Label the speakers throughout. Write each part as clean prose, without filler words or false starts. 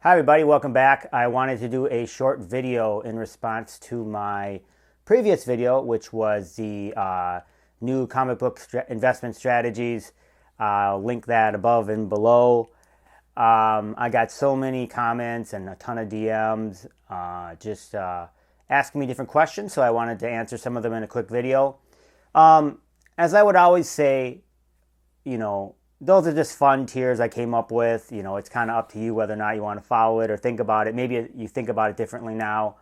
Speaker 1: Hi everybody, welcome back. I wanted to do a short video in response to my previous video, which was the new comic book investment strategies. I'll link that above and below. I got so many comments and a ton of DMs just asking me different questions, so I wanted to answer some of them in a quick video. As I would always say, those are just fun tiers I came up with. It's kind of up to you whether or not you want to follow it or think about it. Maybe you think about it differently now.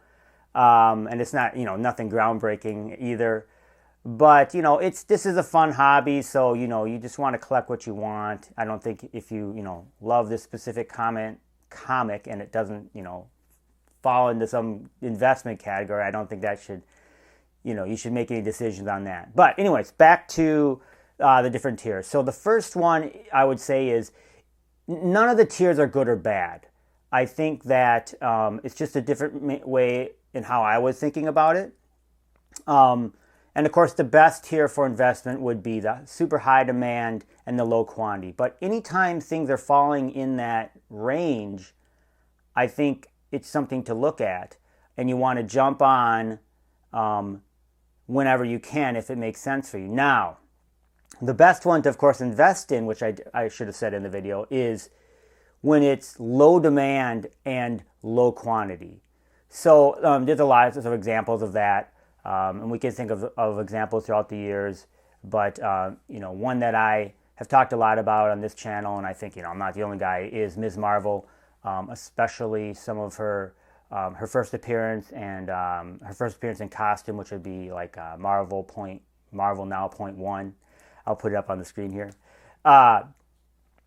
Speaker 1: And it's not, nothing groundbreaking either. But, this is a fun hobby, so, you just want to collect what you want. I don't think if you, love this specific comic and it doesn't, fall into some investment category, I don't think that should, you should make any decisions on that. But anyways, back to the different tiers. So the first one I would say is none of the tiers are good or bad. I think that it's just a different way in how I was thinking about it. And of course, the best tier for investment would be the super high demand and the low quantity. But anytime things are falling in that range, I think it's something to look at. And you want to jump on whenever you can if it makes sense for you. Now, the best one to, of course, invest in, which I should have said in the video, is when it's low demand and low quantity. So there's a lot of examples of that, and we can think of examples throughout the years. But one that I have talked a lot about on this channel, and I think I'm not the only guy, is Ms. Marvel, especially some of her first appearance and her first appearance in costume, which would be like Marvel Now .1. I'll put it up on the screen here.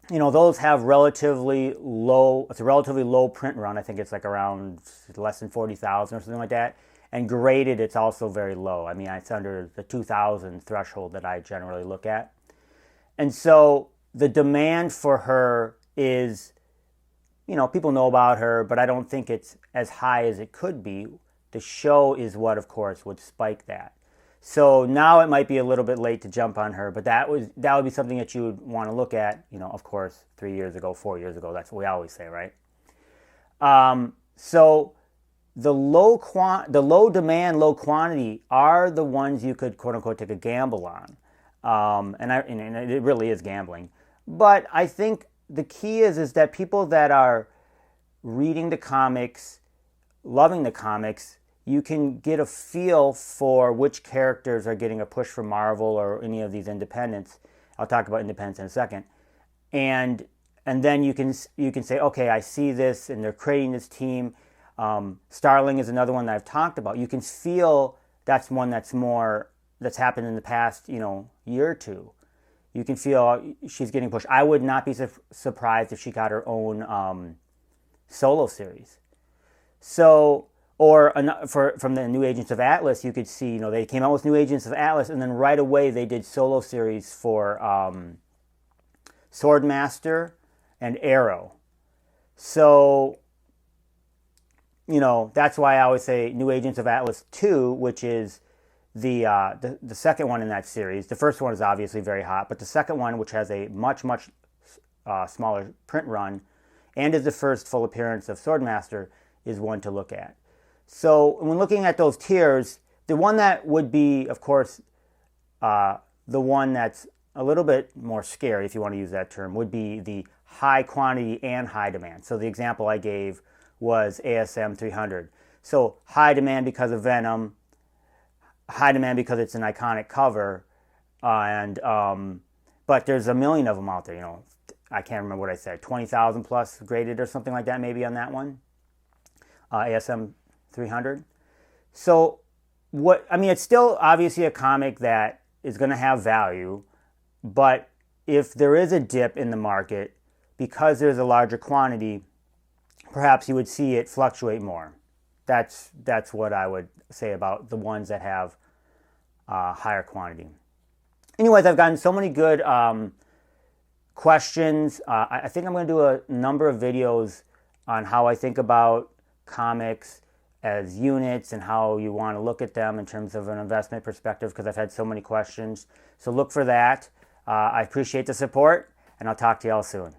Speaker 1: Those have relatively low, it's a relatively low print run. I think it's like around less than 40,000 or something like that. And graded, it's also very low. I mean, it's under the 2,000 threshold that I generally look at. And so the demand for her is, people know about her, but I don't think it's as high as it could be. The show is what, of course, would spike that. So now it might be a little bit late to jump on her, but that would be something that you would want to look at, of course, 3 years ago, 4 years ago. That's what we always say, right? So the low demand, low quantity are the ones you could, quote unquote, take a gamble on. And it really is gambling. But I think the key is that people that are reading the comics, loving the comics, you can get a feel for which characters are getting a push from Marvel or any of these independents. I'll talk about independents in a second. And then you can say, okay, I see this, and they're creating this team. Starling is another one that I've talked about. You can feel that's one that's happened in the past, year or two. You can feel she's getting pushed. I would not be surprised if she got her own solo series. So, or from the New Agents of Atlas, you could see, they came out with New Agents of Atlas, and then right away they did solo series for Swordmaster and Arrow. So, that's why I always say New Agents of Atlas 2, which is the second one in that series. The first one is obviously very hot, but the second one, which has a much, much smaller print run, and is the first full appearance of Swordmaster, is one to look at. So when looking at those tiers, the one that would be, of course, the one that's a little bit more scary, if you want to use that term, would be the high quantity and high demand. So the example I gave was ASM 300. So high demand because of Venom, high demand because it's an iconic cover, but there's a million of them out there. I can't remember what I said, 20,000 plus graded or something like that, maybe on that one. ASM 300. So it's still obviously a comic that is going to have value, but if there is a dip in the market, because there's a larger quantity, perhaps you would see it fluctuate more. That's what I would say about the ones that have higher quantity. Anyways, I've gotten so many good questions. I think I'm going to do a number of videos on how I think about comics as units and how you want to look at them in terms of an investment perspective, because I've had so many questions. So look for that. I appreciate the support, and I'll talk to you all soon.